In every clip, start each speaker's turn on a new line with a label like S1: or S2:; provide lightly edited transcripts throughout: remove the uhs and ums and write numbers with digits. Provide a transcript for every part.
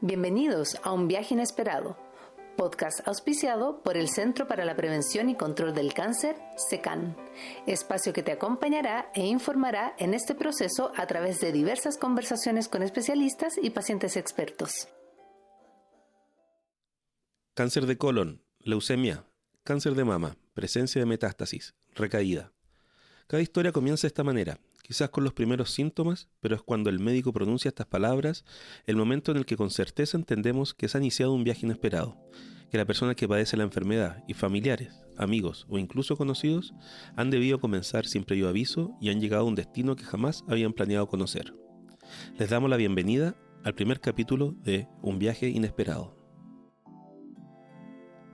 S1: Bienvenidos a Un Viaje Inesperado, podcast auspiciado por el Centro para la Prevención y Control del Cáncer, CECAN, espacio que te acompañará e informará en este proceso a través de diversas conversaciones con especialistas y pacientes expertos.
S2: Cáncer de colon, leucemia, cáncer de mama, presencia de metástasis, recaída. Cada historia comienza de esta manera, quizás con los primeros síntomas, pero es cuando el médico pronuncia estas palabras, el momento en el que con certeza entendemos que se ha iniciado un viaje inesperado, que la persona que padece la enfermedad y familiares, amigos o incluso conocidos han debido comenzar sin previo aviso y han llegado a un destino que jamás habían planeado conocer. Les damos la bienvenida al primer capítulo de Un Viaje Inesperado.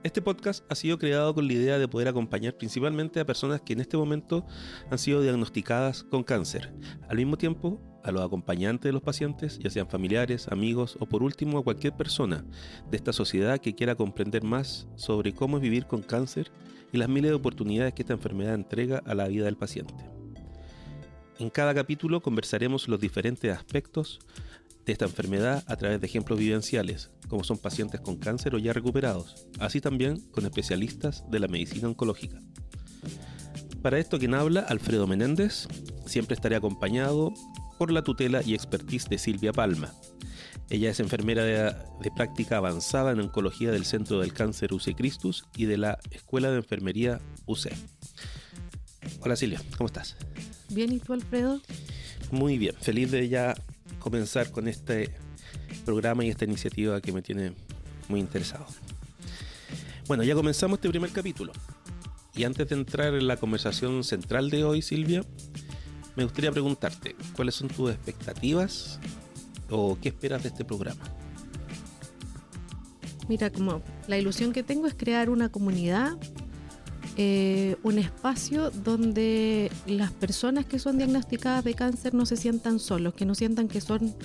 S2: Este podcast ha sido creado con la idea de poder acompañar principalmente a personas que en este momento han sido diagnosticadas con cáncer. Al mismo tiempo, a los acompañantes de los pacientes, ya sean familiares, amigos o por último a cualquier persona de esta sociedad que quiera comprender más sobre cómo es vivir con cáncer y las miles de oportunidades que esta enfermedad entrega a la vida del paciente. En cada capítulo conversaremos los diferentes aspectos de esta enfermedad a través de ejemplos vivenciales, como son pacientes con cáncer o ya recuperados, así también con especialistas de la medicina oncológica. Para esto quien habla, Alfredo Menéndez, siempre estaré acompañado por la tutela y expertise de Silvia Palma. Ella es enfermera de práctica avanzada en oncología del Centro del Cáncer UC Christus y de la Escuela de Enfermería UC. Hola Silvia, ¿cómo estás?
S3: Bien, ¿y tú, Alfredo?
S2: Muy bien, feliz de ya comenzar con este programa y esta iniciativa que me tiene muy interesado. Bueno, ya comenzamos este primer capítulo. Y antes de entrar en la conversación central de hoy, Silvia, me gustaría preguntarte, ¿cuáles son tus expectativas o qué esperas de este programa?
S3: Mira, como la ilusión que tengo es crear una comunidad, un espacio donde las personas que son diagnosticadas de cáncer no se sientan solos, que no sientan que son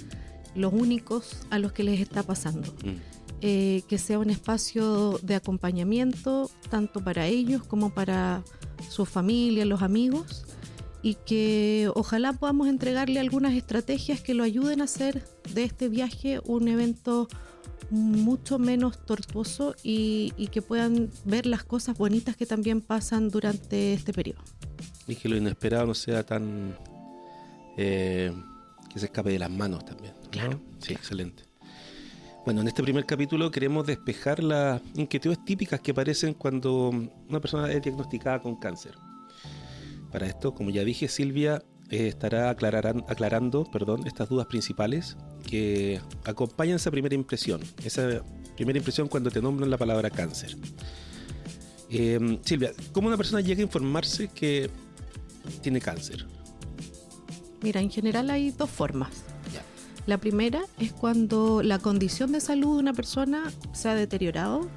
S3: los únicos a los que les está pasando. Que sea un espacio de acompañamiento tanto para ellos como para su familia, los amigos, y que ojalá podamos entregarle algunas estrategias que lo ayuden a hacer de este viaje un evento mucho menos tortuoso y que puedan ver las cosas bonitas que también pasan durante este periodo.
S2: Y que lo inesperado no sea tan que se escape de las manos también, ¿no?
S3: Claro.
S2: Sí, claro. Excelente. Bueno, en este primer capítulo queremos despejar las inquietudes típicas que aparecen cuando una persona es diagnosticada con cáncer. Para esto, como ya dije, Silvia estará aclarando estas dudas principales que acompañan esa primera impresión cuando te nombran la palabra cáncer. Silvia, ¿cómo una persona llega a informarse que tiene cáncer?
S3: Mira, en general hay dos formas.
S2: Ya.
S3: La primera es cuando la condición de salud de una persona se ha deteriorado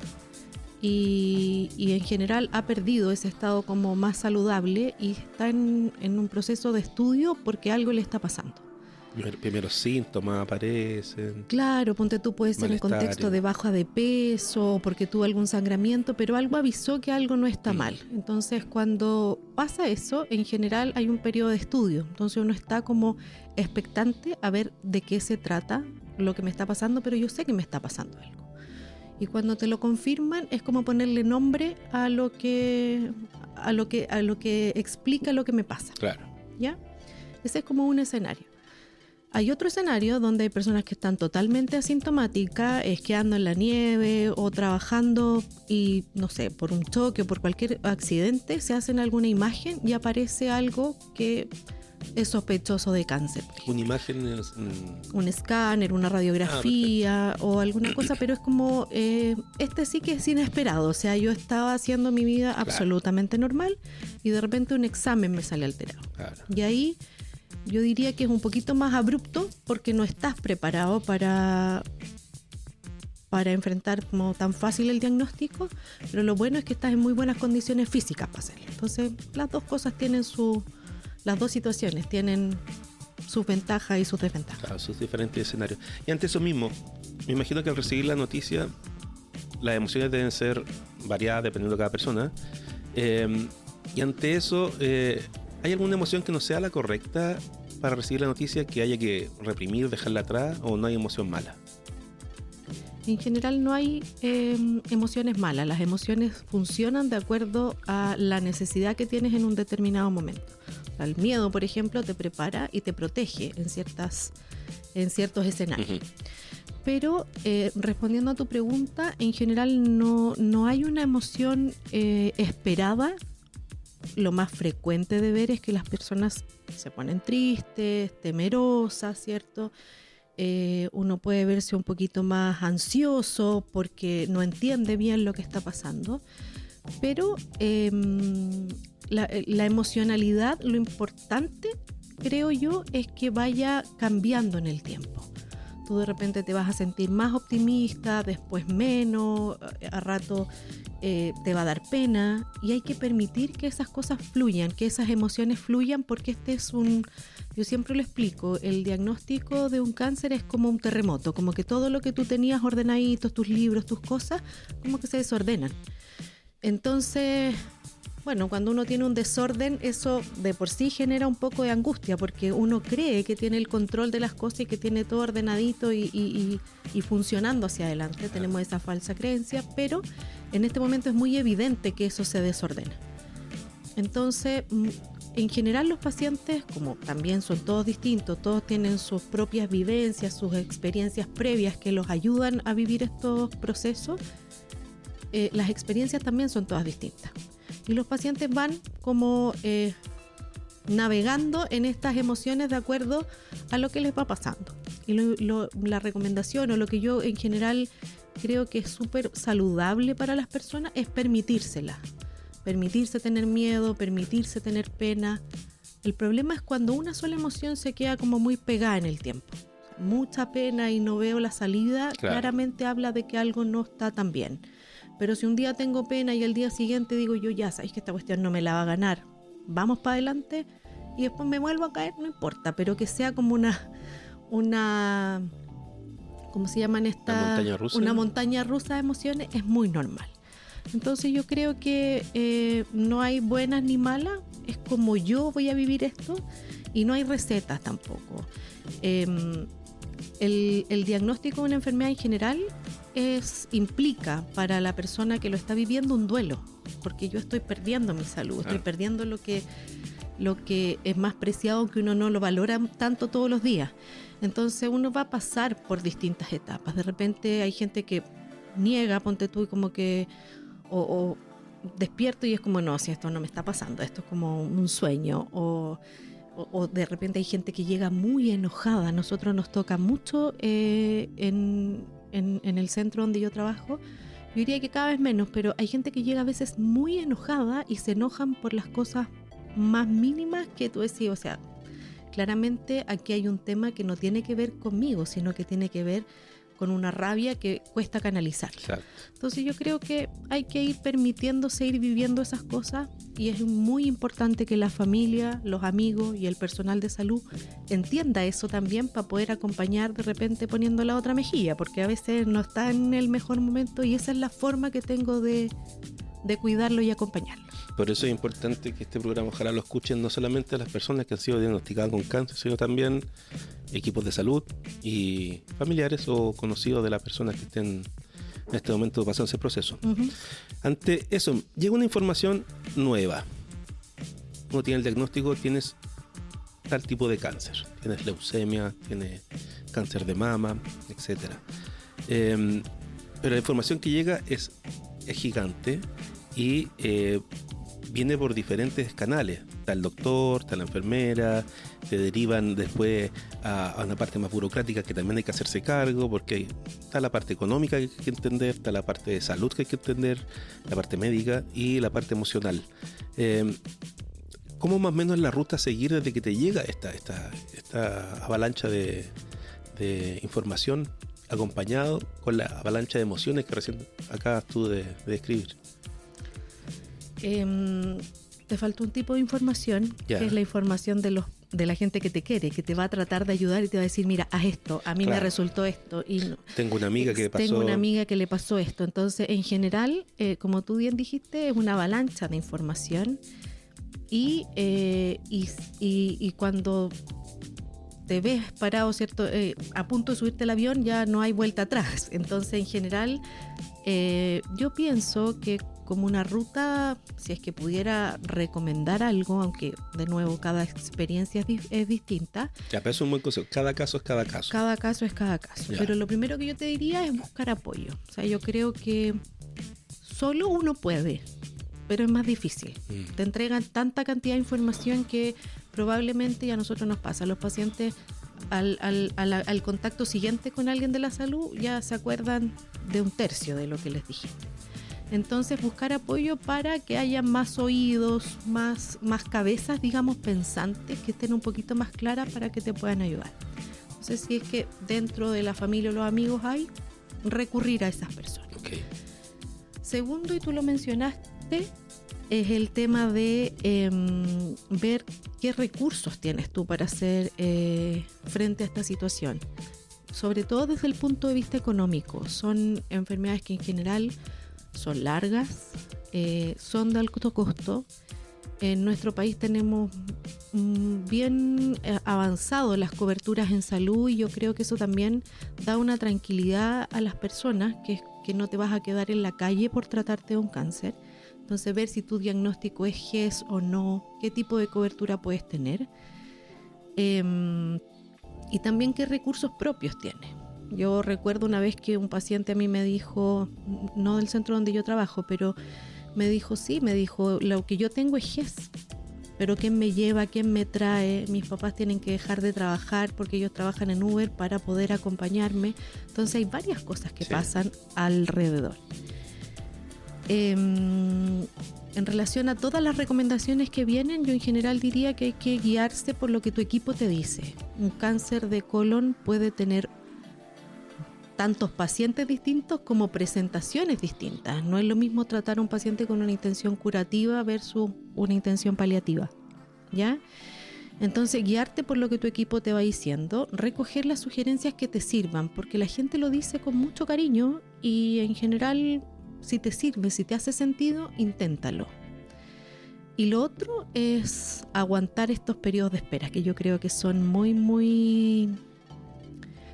S3: y en general ha perdido ese estado como más saludable y está en un proceso de estudio porque algo le está pasando.
S2: Los primeros síntomas aparecen.
S3: Claro, ponte tú, puede ser en contexto de baja de peso, porque tuvo algún sangramiento, pero algo avisó que algo no está mal. Entonces, cuando pasa eso, en general hay un periodo de estudio. Entonces uno está como expectante a ver de qué se trata lo que me está pasando, pero yo sé que me está pasando algo. Y cuando te lo confirman, es como ponerle nombre a lo que explica lo que me pasa.
S2: Claro.
S3: ¿Ya? Ese es como un escenario. Hay otro escenario donde hay personas que están totalmente asintomáticas, esquiando en la nieve o trabajando y, no sé, por un choque o por cualquier accidente, se hacen alguna imagen y aparece algo que es sospechoso de cáncer.
S2: Una imagen
S3: un escáner, una radiografía o alguna cosa, pero es como, este sí que es inesperado. O sea, yo estaba haciendo mi vida absolutamente normal y de repente un examen me sale alterado.
S2: Claro.
S3: Y ahí yo diría que es un poquito más abrupto porque no estás preparado para enfrentar como tan fácil el diagnóstico, pero lo bueno es que estás en muy buenas condiciones físicas para hacerlo. Entonces, las dos cosas tienen las dos situaciones tienen sus ventajas y sus desventajas.
S2: Claro, sus diferentes escenarios. Y ante eso mismo, me imagino que al recibir la noticia, las emociones deben ser variadas dependiendo de cada persona. Y ante eso, ¿hay alguna emoción que no sea la correcta para recibir la noticia, que haya que reprimir, dejarla atrás, o no hay emoción mala?
S3: En general no hay emociones malas. Las emociones funcionan de acuerdo a la necesidad que tienes en un determinado momento. O sea, el miedo, por ejemplo, te prepara y te protege en ciertos escenarios. Uh-huh. Pero respondiendo a tu pregunta, en general no hay una emoción esperada. Lo más frecuente de ver es que las personas se ponen tristes, temerosas, ¿cierto? Uno puede verse un poquito más ansioso porque no entiende bien lo que está pasando. Pero la emocionalidad, lo importante, creo yo, es que vaya cambiando en el tiempo. Tú de repente te vas a sentir más optimista, después menos, a rato te va a dar pena, y hay que permitir que esas cosas fluyan, que esas emociones fluyan, porque yo siempre lo explico, el diagnóstico de un cáncer es como un terremoto, como que todo lo que tú tenías ordenaditos, tus libros, tus cosas, como que se desordenan. Entonces, bueno, cuando uno tiene un desorden, eso de por sí genera un poco de angustia, porque uno cree que tiene el control de las cosas y que tiene todo ordenadito y funcionando hacia adelante. Tenemos esa falsa creencia, pero en este momento es muy evidente que eso se desordena. Entonces, en general los pacientes, como también son todos distintos, todos tienen sus propias vivencias, sus experiencias previas que los ayudan a vivir estos procesos, las experiencias también son todas distintas. Y los pacientes van como navegando en estas emociones de acuerdo a lo que les va pasando. Y la recomendación o lo que yo en general creo que es súper saludable para las personas es permitírselas. Permitirse tener miedo, permitirse tener pena. El problema es cuando una sola emoción se queda como muy pegada en el tiempo. Mucha pena y no veo la salida, claro. Claramente habla de que algo no está tan bien. Pero si un día tengo pena y al día siguiente digo yo, ya sabéis que esta cuestión no me la va a ganar, vamos para adelante, y después me vuelvo a caer, no importa, pero que sea como una ¿cómo se llaman estas? Una montaña rusa de emociones, es muy normal. Entonces yo creo que no hay buenas ni malas, es como yo voy a vivir esto, y no hay recetas tampoco. El diagnóstico de una enfermedad en general implica para la persona que lo está viviendo un duelo, porque yo estoy perdiendo mi salud, estoy perdiendo lo que es más preciado, aunque uno no lo valora tanto todos los días. Entonces uno va a pasar por distintas etapas. De repente hay gente que niega, ponte tú, y como que o despierto y es como, no, si esto no me está pasando, esto es como un sueño, o de repente hay gente que llega muy enojada. A nosotros nos toca mucho en el centro donde yo trabajo. Yo diría que cada vez menos, pero hay gente que llega a veces muy enojada y se enojan por las cosas más mínimas que tú decís. O sea, claramente aquí hay un tema que no tiene que ver conmigo, sino que tiene que ver con una rabia que cuesta canalizar. Claro. Entonces yo creo que hay que ir permitiéndose ir viviendo esas cosas, y es muy importante que la familia, los amigos y el personal de salud entienda eso también, para poder acompañar de repente poniendo la otra mejilla, porque a veces no está en el mejor momento, y esa es la forma que tengo de cuidarlo y acompañarlo.
S2: Por eso es importante que este programa ojalá lo escuchen no solamente las personas que han sido diagnosticadas con cáncer, sino también equipos de salud y familiares o conocidos de las personas que estén en este momento pasando ese proceso. Uh-huh. Ante eso, llega una información nueva. Uno tiene el diagnóstico, tienes tal tipo de cáncer. Tienes leucemia, tienes cáncer de mama, etc. Pero la información que llega es gigante y viene por diferentes canales. Está el doctor, está la enfermera, te derivan después a una parte más burocrática que también hay que hacerse cargo, porque está la parte económica que hay que entender, está la parte de salud que hay que entender, la parte médica y la parte emocional. ¿Cómo más o menos es la ruta a seguir desde que te llega esta avalancha de información, acompañado con la avalancha de emociones que recién acabas tú de describir?
S3: Te faltó un tipo de información, que es la información de la gente que te quiere, que te va a tratar de ayudar y te va a decir, mira, haz esto, a mí me resultó esto. Y
S2: tengo una amiga que
S3: le pasó esto. Entonces, en general, como tú bien dijiste, es una avalancha de información, y cuando te ves parado, ¿cierto? A punto de subirte al avión, ya no hay vuelta atrás. Entonces, en general, yo pienso que como una ruta, si es que pudiera recomendar algo, aunque de nuevo cada experiencia es distinta.
S2: Ya, pero eso es un buen consejo. Cada caso es cada caso.
S3: Cada caso es cada caso.
S2: Ya.
S3: Pero lo primero que yo te diría es buscar apoyo. O sea, yo creo que solo uno puede, pero es más difícil. Te entregan tanta cantidad de información que probablemente ya a nosotros nos pasa. Los pacientes al contacto siguiente con alguien de la salud ya se acuerdan de un tercio de lo que les dije. Entonces buscar apoyo para que haya más oídos, más cabezas, digamos, pensantes, que estén un poquito más claras para que te puedan ayudar. Entonces, si es que dentro de la familia o los amigos hay, recurrir a esas personas.
S2: Okay.
S3: Segundo, y tú lo mencionaste, es el tema de ver qué recursos tienes tú para hacer frente a esta situación. Sobre todo desde el punto de vista económico. Son enfermedades que en general son largas, son de alto costo. En nuestro país tenemos bien avanzado las coberturas en salud y yo creo que eso también da una tranquilidad a las personas, que no te vas a quedar en la calle por tratarte de un cáncer. Entonces, ver si tu diagnóstico es GES o no, qué tipo de cobertura puedes tener, y también qué recursos propios tienes. Yo recuerdo una vez que un paciente a mí me dijo, no del centro donde yo trabajo, pero me dijo, lo que yo tengo es GES, pero ¿quién me lleva? ¿Quién me trae? Mis papás tienen que dejar de trabajar porque ellos trabajan en Uber para poder acompañarme. Entonces hay varias cosas que pasan alrededor. En relación a todas las recomendaciones que vienen, yo en general diría que hay que guiarse por lo que tu equipo te dice. Un cáncer de colon puede tener tantos pacientes distintos como presentaciones distintas. No es lo mismo tratar a un paciente con una intención curativa versus una intención paliativa, ¿ya? Entonces, guiarte por lo que tu equipo te va diciendo, recoger las sugerencias que te sirvan, porque la gente lo dice con mucho cariño y en general, si te sirve, si te hace sentido, inténtalo. Y lo otro es aguantar estos periodos de espera, que yo creo que son muy...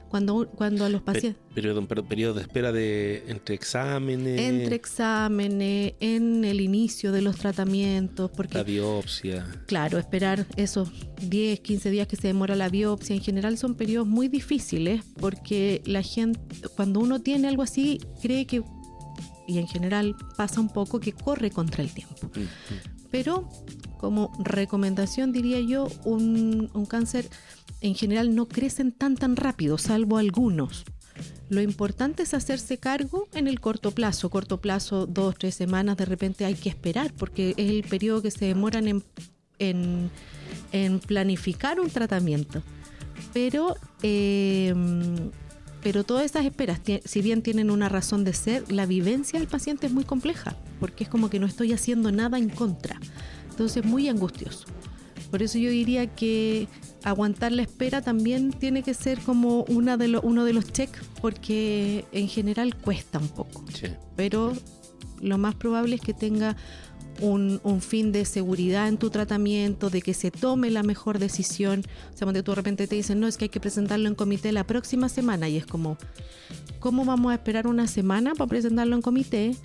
S3: Cuando a los pacientes...
S2: Periodo de espera entre exámenes...
S3: Entre exámenes, en el inicio de los tratamientos, porque...
S2: La biopsia...
S3: Claro, esperar esos 10, 15 días que se demora la biopsia, en general son periodos muy difíciles, porque la gente, cuando uno tiene algo así, cree que, y en general pasa un poco, que corre contra el tiempo. Pero, como recomendación, diría yo, un cáncer... en general no crecen tan rápido, salvo algunos. Lo importante es hacerse cargo en el corto plazo, 2, 3 semanas, de repente hay que esperar, porque es el periodo que se demoran en planificar un tratamiento. Pero todas esas esperas, si bien tienen una razón de ser, la vivencia del paciente es muy compleja, porque es como que no estoy haciendo nada en contra. Entonces es muy angustioso. Por eso yo diría que aguantar la espera también tiene que ser como uno de los checks, porque en general cuesta un poco. Sí. Pero lo más probable es que tenga un fin de seguridad en tu tratamiento, de que se tome la mejor decisión. O sea, cuando tú de repente te dicen, no, es que hay que presentarlo en comité la próxima semana, y es como, ¿cómo vamos a esperar una semana para presentarlo en comité?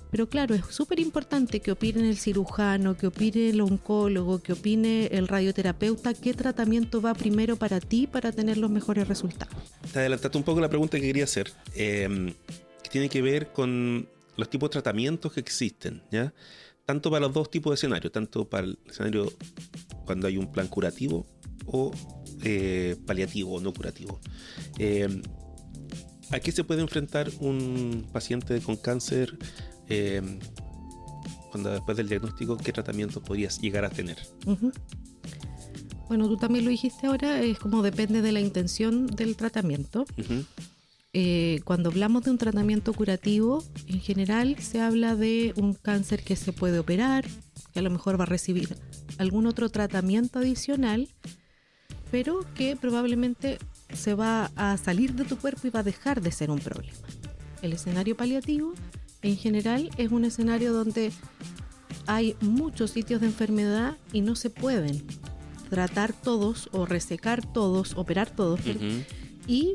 S3: Pero claro, es súper importante que opine el cirujano, que opine el oncólogo, que opine el radioterapeuta, qué tratamiento va primero para ti para tener los mejores resultados.
S2: Te adelantaste un poco la pregunta que quería hacer, que tiene que ver con los tipos de tratamientos que existen, ¿ya? Tanto para los dos tipos de escenarios, tanto para el escenario cuando hay un plan curativo o paliativo o no curativo. ¿A qué se puede enfrentar un paciente con cáncer cuando después del diagnóstico, qué tratamiento podrías llegar a tener?
S3: Uh-huh. Bueno, tú también lo dijiste ahora, es como depende de la intención del tratamiento. Uh-huh. Cuando hablamos de un tratamiento curativo, en general se habla de un cáncer que se puede operar, que a lo mejor va a recibir algún otro tratamiento adicional, pero que probablemente se va a salir de tu cuerpo y va a dejar de ser un problema. El escenario paliativo, en general, es un escenario donde hay muchos sitios de enfermedad y no se pueden tratar todos o resecar todos, operar todos.
S2: Ujú.
S3: Y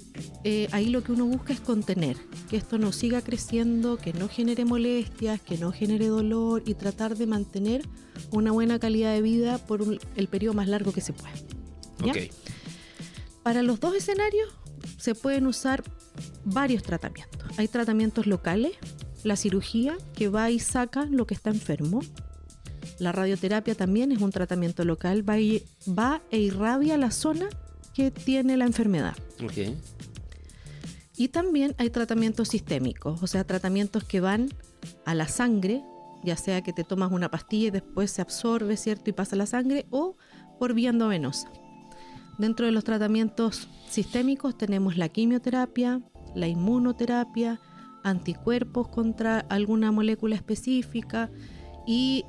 S3: ahí lo que uno busca es contener, que esto no siga creciendo, que no genere molestias, que no genere dolor y tratar de mantener una buena calidad de vida por el periodo más largo que se pueda. ¿Ya?
S2: Ok.
S3: Para los dos escenarios se pueden usar varios tratamientos. Hay tratamientos locales, la cirugía que va y saca lo que está enfermo. La radioterapia también es un tratamiento local, va e irradia la zona que tiene la enfermedad.
S2: Ok.
S3: Y también hay tratamientos sistémicos, o sea, tratamientos que van a la sangre, ya sea que te tomas una pastilla y después se absorbe, ¿cierto? Y pasa a la sangre, o por vía endovenosa. Dentro de los tratamientos sistémicos tenemos la quimioterapia, la inmunoterapia, anticuerpos contra alguna molécula específica y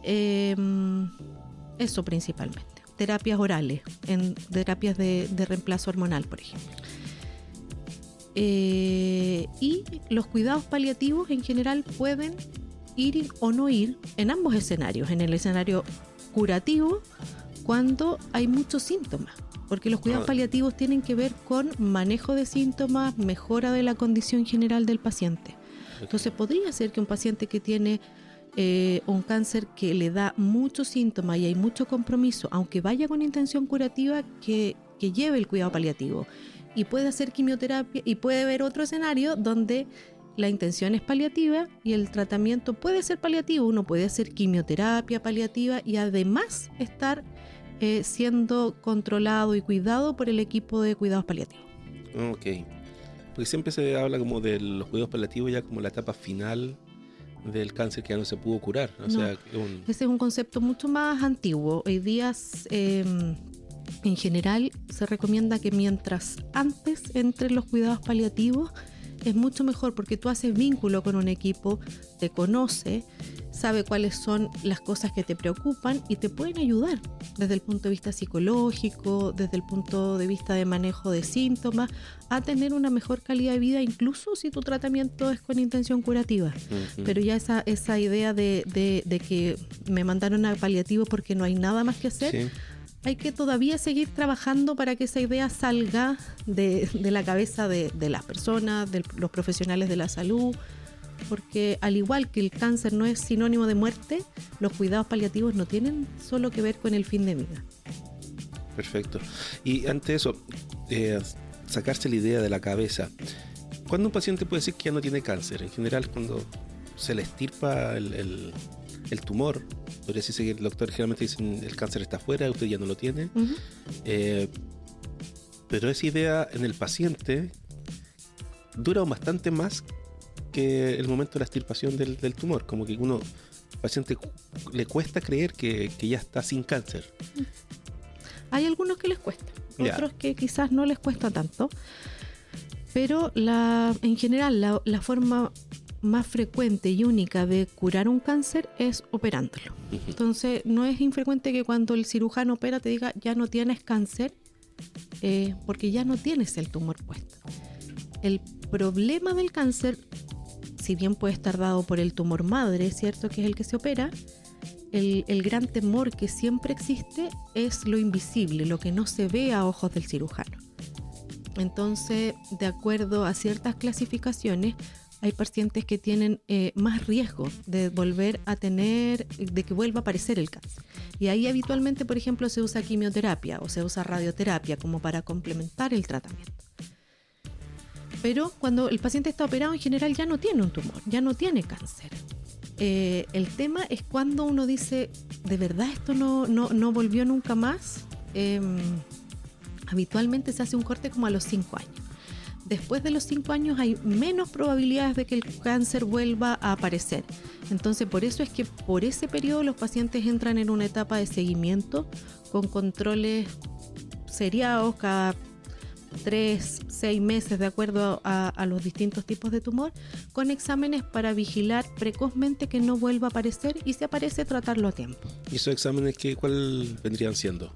S3: eso principalmente. Terapias orales, en terapias de reemplazo hormonal, por ejemplo. Y los cuidados paliativos en general pueden ir o no ir en ambos escenarios. En el escenario curativo, cuando hay muchos síntomas, porque los cuidados paliativos tienen que ver con manejo de síntomas, mejora de la condición general del paciente. Entonces podría ser que un paciente que tiene un cáncer que le da muchos síntomas y hay mucho compromiso, aunque vaya con intención curativa, que lleve el cuidado paliativo y puede hacer quimioterapia, y puede haber otro escenario donde la intención es paliativa y el tratamiento puede ser paliativo. Uno puede hacer quimioterapia paliativa y además estar siendo controlado y cuidado por el equipo de cuidados paliativos.
S2: Ok. Porque siempre se habla como de los cuidados paliativos ya como la etapa final del cáncer que ya no se pudo curar. O sea,
S3: ese es un concepto mucho más antiguo. Hoy día, en general, se recomienda que mientras antes entre los cuidados paliativos es mucho mejor, porque tú haces vínculo con un equipo, te conoce, sabe cuáles son las cosas que te preocupan y te pueden ayudar desde el punto de vista psicológico, desde el punto de vista de manejo de síntomas, a tener una mejor calidad de vida, incluso si tu tratamiento es con intención curativa. Uh-huh. Pero ya esa idea de que me mandaron a paliativo porque no hay nada más que hacer, sí. Hay que todavía seguir trabajando para que esa idea salga de la cabeza de las personas, de los profesionales de la salud, porque al igual que el cáncer no es sinónimo de muerte, los cuidados paliativos no tienen solo que ver con el fin de vida.
S2: Perfecto. Y ante eso, sacarse la idea de la cabeza. ¿Cuándo un paciente puede decir que ya no tiene cáncer? En general, cuando se le extirpa el tumor, podría decirse que el doctor generalmente dice el cáncer está afuera, usted ya no lo tiene. Uh-huh. Pero esa idea en el paciente dura bastante más que el momento de la extirpación del tumor. Como que al paciente le cuesta creer que ya está sin cáncer.
S3: Hay algunos que les cuesta, otros que quizás no les cuesta tanto, pero en general la forma más frecuente y única de curar un cáncer es operándolo. Uh-huh. Entonces no es infrecuente que cuando el cirujano opera te diga ya no tienes cáncer, porque ya no tienes el tumor puesto. El problema del cáncer, si bien puede estar dado por el tumor madre, ¿cierto?, que es el que se opera, el gran temor que siempre existe es lo invisible, lo que no se ve a ojos del cirujano. Entonces, de acuerdo a ciertas clasificaciones, hay pacientes que tienen más riesgo de volver a tener, de que vuelva a aparecer el cáncer. Y ahí habitualmente, por ejemplo, se usa quimioterapia o se usa radioterapia como para complementar el tratamiento. Pero cuando el paciente está operado, en general ya no tiene un tumor, ya no tiene cáncer. El tema es cuando uno dice, ¿de verdad esto no volvió nunca más? Habitualmente se hace un corte como a los 5 años. Después de los 5 años hay menos probabilidades de que el cáncer vuelva a aparecer. Entonces, por eso es que por ese periodo los pacientes entran en una etapa de seguimiento con controles seriados cada 3-6 meses, de acuerdo a los distintos tipos de tumor, con exámenes para vigilar precozmente que no vuelva a aparecer, y si aparece, tratarlo a tiempo.
S2: ¿Y esos exámenes cuál vendrían siendo?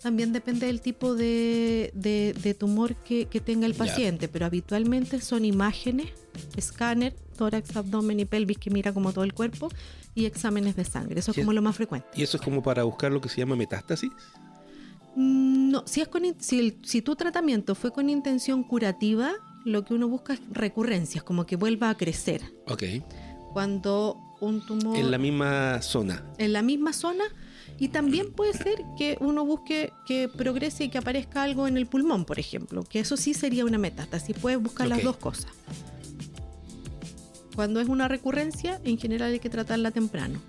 S3: También depende del tipo de tumor que tenga el paciente, pero habitualmente son imágenes, escáner, tórax, abdomen y pelvis, que mira como todo el cuerpo, y exámenes de sangre. Eso es como lo más frecuente.
S2: ¿Y eso es como para buscar lo que se llama metástasis?
S3: No, si tu tratamiento fue con intención curativa, lo que uno busca es recurrencias, como que vuelva a crecer.
S2: Ok.
S3: Cuando un tumor...
S2: En la misma zona.
S3: En la misma zona, y también puede ser que uno busque que progrese y que aparezca algo en el pulmón, por ejemplo, que eso sí sería una metástasis. Puedes buscar las dos cosas. Cuando es una recurrencia, en general hay que tratarla temprano.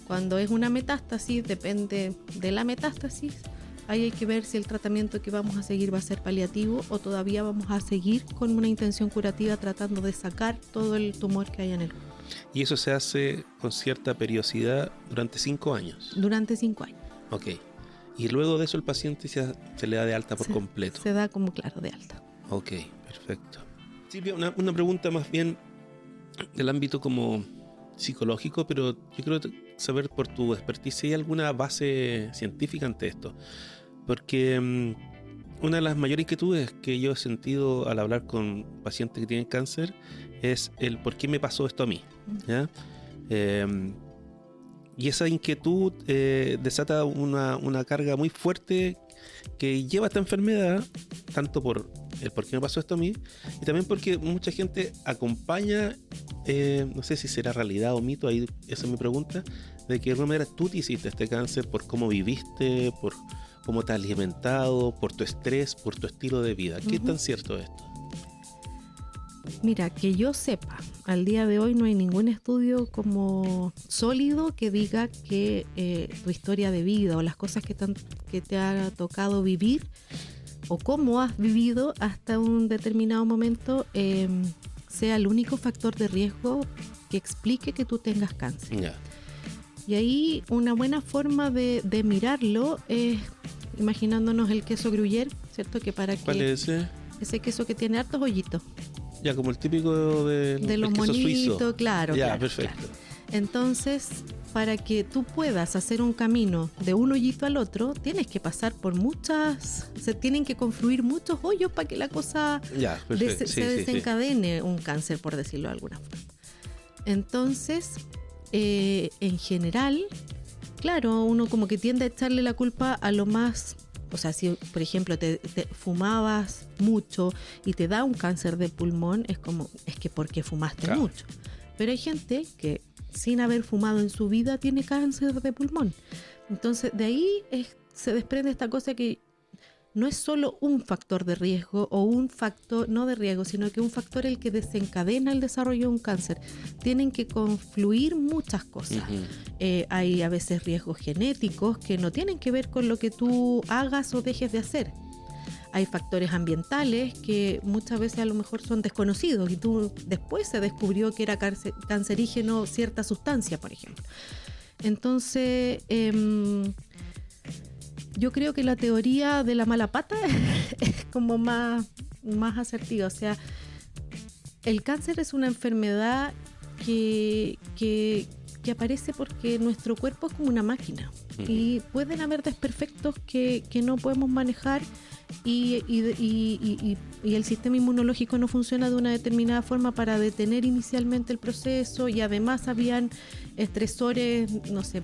S3: Cuando es una metástasis, depende de la metástasis. Ahí hay que ver si el tratamiento que vamos a seguir va a ser paliativo o todavía vamos a seguir con una intención curativa tratando de sacar todo el tumor que haya en el cuerpo.
S2: Y eso se hace con cierta periodicidad durante 5 años.
S3: Durante 5 años.
S2: Ok. Y luego de eso el paciente se le da de alta por completo.
S3: Se da como claro de alta.
S2: Ok, perfecto. Silvia, una pregunta más bien del ámbito como psicológico, pero yo quiero saber por tu expertise si hay alguna base científica ante esto. Porque una de las mayores inquietudes que yo he sentido al hablar con pacientes que tienen cáncer es el por qué me pasó esto a mí, ¿ya? Y esa inquietud desata una carga muy fuerte que lleva a esta enfermedad, tanto por el por qué me pasó esto a mí, y también porque mucha gente acompaña, no sé si será realidad o mito, ahí esa es mi pregunta, de que de alguna manera tú te hiciste este cáncer por cómo viviste, por cómo te has alimentado, por tu estrés, por tu estilo de vida. ¿Qué tan cierto es esto?
S3: Mira, que yo sepa, al día de hoy no hay ningún estudio como sólido que diga que tu historia de vida o las cosas que te ha tocado vivir o cómo has vivido hasta un determinado momento sea el único factor de riesgo que explique que tú tengas cáncer.
S2: Yeah.
S3: Y ahí una buena forma de mirarlo es imaginándonos el queso Gruyère, ¿cierto? Que para
S2: ¿Cuál es ese?
S3: Ese queso que tiene hartos hoyitos.
S2: Ya, como el típico de
S3: los
S2: queso
S3: monitos,
S2: suizo.
S3: claro.
S2: Ya,
S3: claro,
S2: perfecto.
S3: Claro. Entonces, para que tú puedas hacer un camino de un hoyito al otro, tienes que pasar por se tienen que confluir muchos hoyos para que la cosa se desencadene un cáncer, por decirlo de alguna forma. Entonces, en general, claro, uno como que tiende a echarle la culpa a lo más... O sea, si por ejemplo te fumabas mucho y te da un cáncer de pulmón, es que porque fumaste mucho. Pero hay gente que sin haber fumado en su vida tiene cáncer de pulmón. Entonces de ahí se desprende esta cosa que no es solo un factor de riesgo o un factor, no de riesgo, sino que un factor el que desencadena el desarrollo de un cáncer. Tienen que confluir muchas cosas. Hay a veces riesgos genéticos que no tienen que ver con lo que tú hagas o dejes de hacer. Hay factores ambientales que muchas veces a lo mejor son desconocidos y después se descubrió que era cancerígeno cierta sustancia, por ejemplo. Entonces... yo creo que la teoría de la mala pata es como más asertiva. O sea, el cáncer es una enfermedad que aparece porque nuestro cuerpo es como una máquina. Y pueden haber desperfectos que no podemos manejar y el sistema inmunológico no funciona de una determinada forma para detener inicialmente el proceso, y además habían estresores, no sé,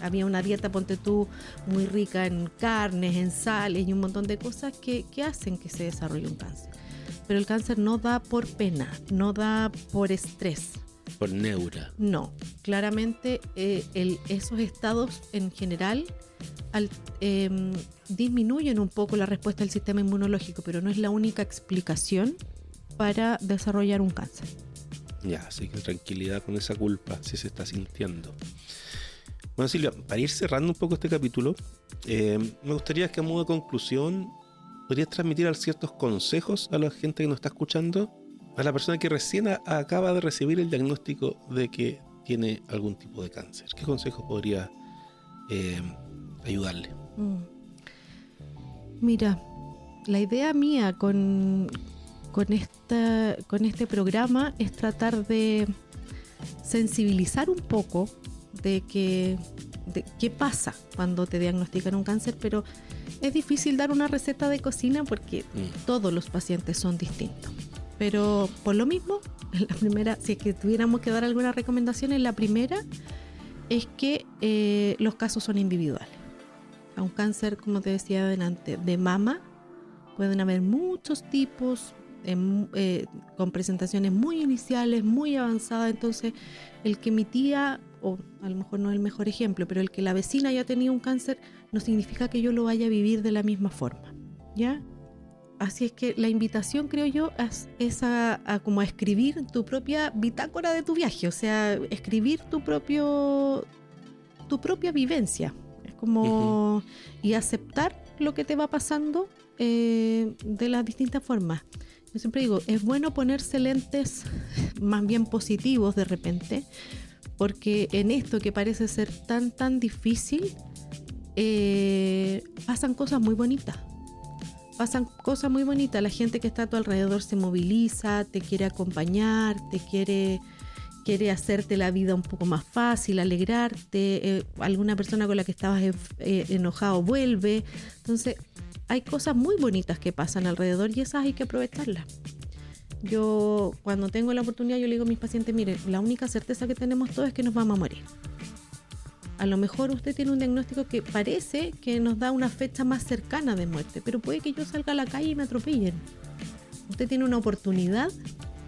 S3: había una dieta, ponte tú, muy rica en carnes, en sales y un montón de cosas que hacen que se desarrolle un cáncer. Pero el cáncer no da por pena, no da por estrés.
S2: Por neura.
S3: No, claramente esos estados en general disminuyen un poco la respuesta del sistema inmunológico, pero no es la única explicación para desarrollar un cáncer.
S2: Ya, así que tranquilidad con esa culpa si se está sintiendo. Bueno, Silvia, para ir cerrando un poco este capítulo, me gustaría que a modo de conclusión podrías transmitir ciertos consejos a la gente que nos está escuchando, a la persona que recién acaba de recibir el diagnóstico de que tiene algún tipo de cáncer. ¿Qué consejos podría ayudarle?
S3: Mira, la idea mía con este programa es tratar de sensibilizar un poco de qué pasa cuando te diagnostican un cáncer, pero es difícil dar una receta de cocina porque todos los pacientes son distintos. Pero por lo mismo, la primera, si es que tuviéramos que dar alguna recomendación, la primera es que los casos son individuales. a un cáncer, como te decía adelante, de mama, pueden haber muchos tipos, con presentaciones muy iniciales, muy avanzadas. Entonces, el que mi tía, o a lo mejor no es el mejor ejemplo, pero el que la vecina haya tenido un cáncer, no significa que yo lo vaya a vivir de la misma forma, ¿ya? Así es que la invitación, creo yo, es a como a escribir tu propia bitácora de tu viaje, o sea, escribir tu propia vivencia. Es como, y aceptar lo que te va pasando de las distintas formas. Yo siempre digo, es bueno ponerse lentes más bien positivos de repente, porque en esto que parece ser tan difícil, pasan cosas muy bonitas. La gente que está a tu alrededor se moviliza, te quiere acompañar, te quiere hacerte la vida un poco más fácil, alegrarte. Alguna persona con la que estabas enojado vuelve. Entonces, hay cosas muy bonitas que pasan alrededor y esas hay que aprovecharlas. Yo, cuando tengo la oportunidad, yo le digo a mis pacientes, miren, la única certeza que tenemos todos es que nos vamos a morir. A lo mejor usted tiene un diagnóstico que parece que nos da una fecha más cercana de muerte, pero puede que yo salga a la calle y me atropellen. Usted tiene una oportunidad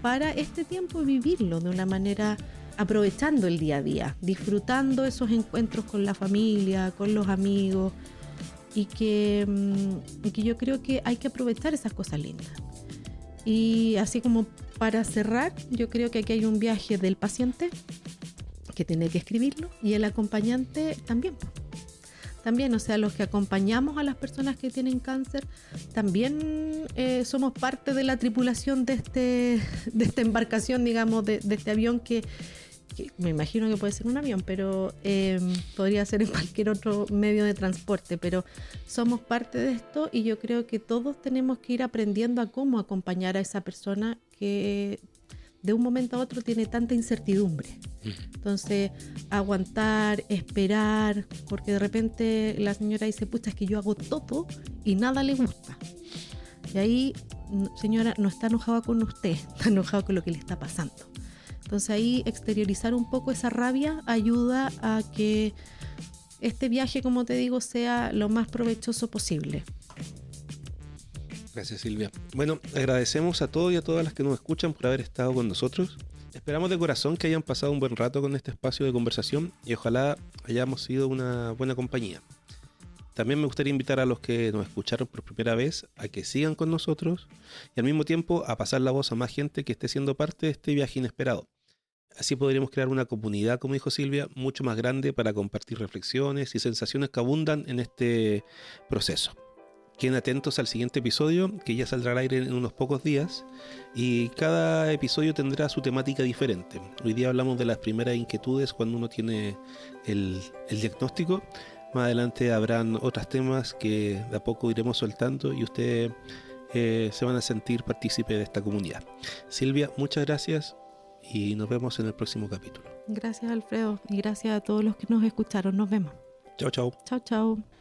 S3: para este tiempo vivirlo de una manera, aprovechando el día a día, disfrutando esos encuentros con la familia, con los amigos, y que yo creo que hay que aprovechar esas cosas lindas. Y así como para cerrar, yo creo que aquí hay un viaje del paciente que tiene que escribirlo, y el acompañante también. También, o sea, los que acompañamos a las personas que tienen cáncer, también somos parte de la tripulación de esta embarcación, digamos, de este avión que me imagino que puede ser un avión, pero podría ser en cualquier otro medio de transporte, pero somos parte de esto, y yo creo que todos tenemos que ir aprendiendo a cómo acompañar a esa persona que de un momento a otro tiene tanta incertidumbre. Entonces, aguantar, esperar, porque de repente la señora dice, pucha, es que yo hago todo y nada le gusta. Y ahí, señora, no está enojada con usted, está enojada con lo que le está pasando. Entonces ahí exteriorizar un poco esa rabia ayuda a que este viaje, como te digo, sea lo más provechoso posible.
S2: Gracias, Silvia. Bueno, agradecemos a todos y a todas las que nos escuchan por haber estado con nosotros. Esperamos de corazón que hayan pasado un buen rato con este espacio de conversación y ojalá hayamos sido una buena compañía. También me gustaría invitar a los que nos escucharon por primera vez a que sigan con nosotros y al mismo tiempo a pasar la voz a más gente que esté siendo parte de este viaje inesperado. Así podríamos crear una comunidad, como dijo Silvia, mucho más grande para compartir reflexiones y sensaciones que abundan en este proceso. Queden atentos al siguiente episodio, que ya saldrá al aire en unos pocos días, y cada episodio tendrá su temática diferente. Hoy día hablamos de las primeras inquietudes cuando uno tiene el diagnóstico. Más adelante habrán otros temas que de a poco iremos soltando y ustedes se van a sentir partícipe de esta comunidad. Silvia, muchas gracias y nos vemos en el próximo capítulo.
S3: Gracias, Alfredo, y gracias a todos los que nos escucharon. Nos vemos.
S2: Chao, chao.
S3: Chao, chao.